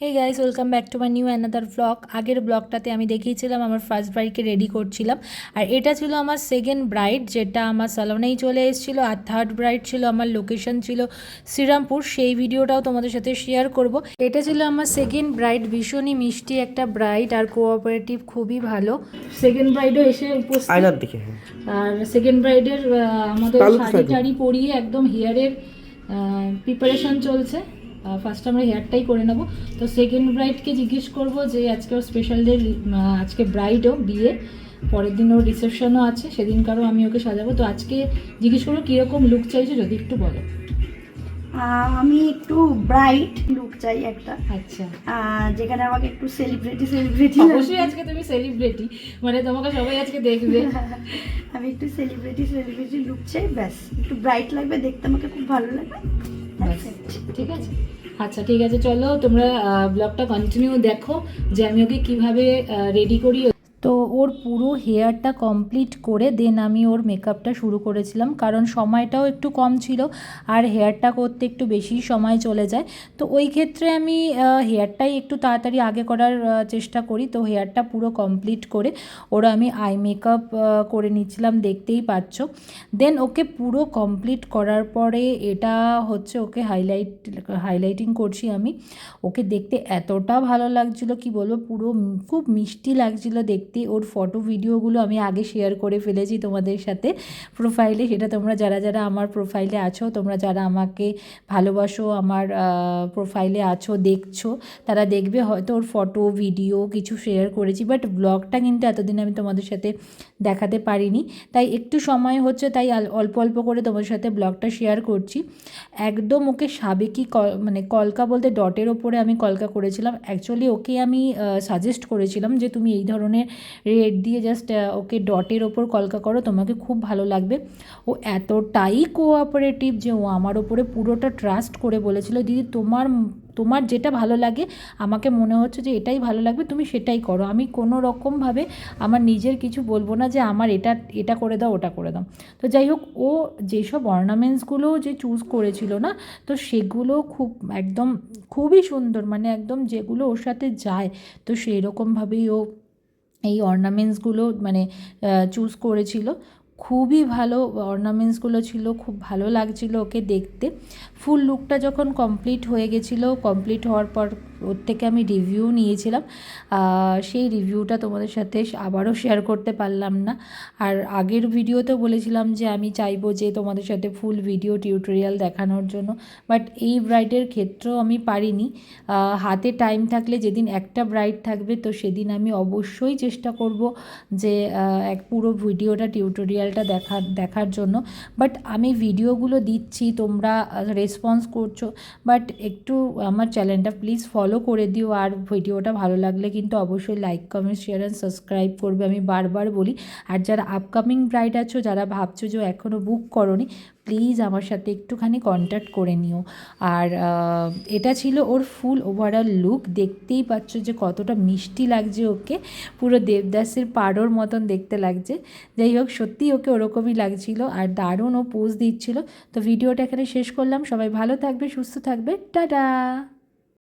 Hey guys, welcome back to my new another blog. আগের ব্লগটাতে আমি দেখিয়েছিলাম আমার ফার্স্ট ব্রাইডকে রেডি করছিলাম, আর এটা ছিল আমার সেকেন্ড ব্রাইড, যেটা আমার সালোনেই চলে এসেছিলো। আর থার্ড ব্রাইড ছিল আমার লোকেশন ছিল শ্রীরামপুর, সেই ভিডিওটাও তোমাদের সাথে শেয়ার করব। এটা ছিল আমার সেকেন্ড ব্রাইড, ভীষণই মিষ্টি একটা ব্রাইড আর কোঅপারেটিভ, খুবই ভালো। সেকেন্ড ব্রাইডও এসে উপস্থিত। আর সেকেন্ড ব্রাইডের আমাদের শাড়ি টাড়ি পরিয়ে একদম হেয়ারের প্রিপারেশন চলছে। ফার্স্ট আমরা হেয়ারটাই করে নেব। তো সেকেন্ড ব্রাইডকে জিজ্ঞেস করব যে আজকে ওর স্পেশাল ডে, আজকে ব্রাইডও বিয়ে, পরের দিন ওর রিসেপশনও আছে, সেদিনকারও আমি ওকে সাজাবো। তো আজকে জিজ্ঞেস করবো কীরকম লুক চাইছো, যদি একটু বলো। আমি একটু ব্রাইট লুক চাই একটা। আচ্ছা, যেখানে আমাকে একটু সেলিব্রিটি অবশ্যই আজকে তুমি সেলিব্রিটি, মানে তোমাকে সবাই আজকে দেখবে। আমি একটু সেলিব্রিটি লুক চাই, ব্যাস। একটু ব্রাইট লাগবে, দেখতে আমাকে খুব ভালো লাগবে। ঠিক আছে, আচ্ছা ঠিক আছে, চলো তোমরা ব্লগটা কন্টিনিউ দেখো যে আমি ওকে কিভাবে রেডি করি। তো ওর পুরো হেয়ারটা কমপ্লিট করে দেন আমি ওর মেকআপটা শুরু করেছিলাম, কারণ সময়টাও একটু কম ছিল আর হেয়ারটা করতে একটু বেশি সময় চলে যায়। তো ওই ক্ষেত্রে আমি হেয়ারটাই একটু তাড়াতাড়ি আগে করার চেষ্টা করি। তো হেয়ারটা পুরো কমপ্লিট করে ওরা আমি আই মেকআপ করে নিচ্ছিলাম, দেখতেই পাচ্ছ। দেন ওকে পুরো কমপ্লিট করার পরে এটা হচ্ছে ওকে হাইলাইটিং করছি আমি। ওকে দেখতে এতটা ভালো লাগছিলো কি বলবো, পুরো খুব মিষ্টি লাগছিলো দেখতে। ওর ফটো ভিডিওগুলো আমি আগে শেয়ার করে ফেলেছি তোমাদের সাথে প্রোফাইলে, সেটা তোমরা যারা যারা আমার প্রোফাইলে আছো, তোমরা যারা আমাকে ভালোবাসো, আমার প্রোফাইলে আছো, দেখছো, তারা দেখবে হয়তো ওর ফটো ভিডিও কিছু শেয়ার করেছি, বাট ব্লগটা কিন্তু এতদিন আমি তোমাদের সাথে দেখাতে পারিনি। তাই একটু সময় হচ্ছে, তাই অল্প অল্প করে তোমাদের সাথে ব্লগটা শেয়ার করছি। একদম ওকে সাবেকি মানে কলকা বলতে ডটের ওপরে আমি কলকা করেছিলাম। অ্যাকচুয়ালি ওকে আমি সাজেস্ট করেছিলাম যে তুমি এই ধরনের রেড দিয়ে জাস্ট ওকে ডটের ওপর কলকা করো, তোমাকে খুব ভালো লাগবে। ও এতটাই কোঅপারেটিভ যে ও আমার ওপরে পুরোটা ট্রাস্ট করে বলেছিল, দিদি তোমার তোমার যেটা ভালো লাগে, আমাকে মনে হচ্ছে যে এটাই ভালো লাগবে, তুমি সেটাই করো। আমি কোনো রকমভাবে আমার নিজের কিছু বলবো না যে আমার এটা এটা করে দাও, ওটা করে দাও। তো যাই হোক, ও যেসব অর্নামেন্টসগুলো যে চুজ করেছিল না, তো সেগুলো একদম খুবই সুন্দর, মানে একদম যেগুলো ওর সাথে যায়, তো সেই রকমভাবেই ও এই অর্নামেন্টসগুলো মানে চুজ করেছিল। খুবই ভালো অর্নামেন্টসগুলো ছিল, খুব ভালো লাগছিল ওকে দেখতে। ফুল লুকটা যখন কমপ্লিট হয়ে গেছিলো, কমপ্লিট হওয়ার পর ওর থেকে আমি রিভিউ নিয়েছিলাম। সেই রিভিউটা তোমাদের সাথে আবারও শেয়ার করতে পারলাম না। আর আগের ভিডিওতেও বলেছিলাম যে আমি চাইবো যে তোমাদের সাথে ফুল ভিডিও টিউটোরিয়াল দেখানোর জন্য, বাট এই ব্রাইডের ক্ষেত্রেও আমি পারিনি। হাতে টাইম থাকলে যেদিন একটা ব্রাইড থাকবে, তো সেদিন আমি অবশ্যই চেষ্টা করব যে এক পুরো ভিডিওটা টিউটোরিয়ালটা দেখার জন্য। বাট আমি ভিডিওগুলো দিচ্ছি, তোমরা রেসপন্স করছো, বাট একটু আমার চ্যানেলটা প্লিজ ফলো করে দিও। আর ভিডিওটা ভালো লাগলে কিন্তু অবশ্যই like, comment, share and subscribe করবে, আমি বারবার বলি। আর যারা আপকামিং ব্রাইড আছো, যারা ভাবছো যে এখনও বুক করোনি, প্লিজ আমার সাথে একটুখানি কন্ট্যাক্ট করে নিও। আর এটা ছিল ওর ফুল ওভারঅল লুক, দেখতেই পাচ্ছ যে কতটা মিষ্টি লাগছে ওকে, পুরো দেবদাসের পাড়োর মতন দেখতে লাগছে। যাই হোক, সত্যিই ওকে ওরকমই লাগছিল আর দারুণ ও পোজ দিচ্ছিল। তো ভিডিওটা এখানে শেষ করলাম, সবাই ভালো থাকবে, সুস্থ থাকবে, টাটা।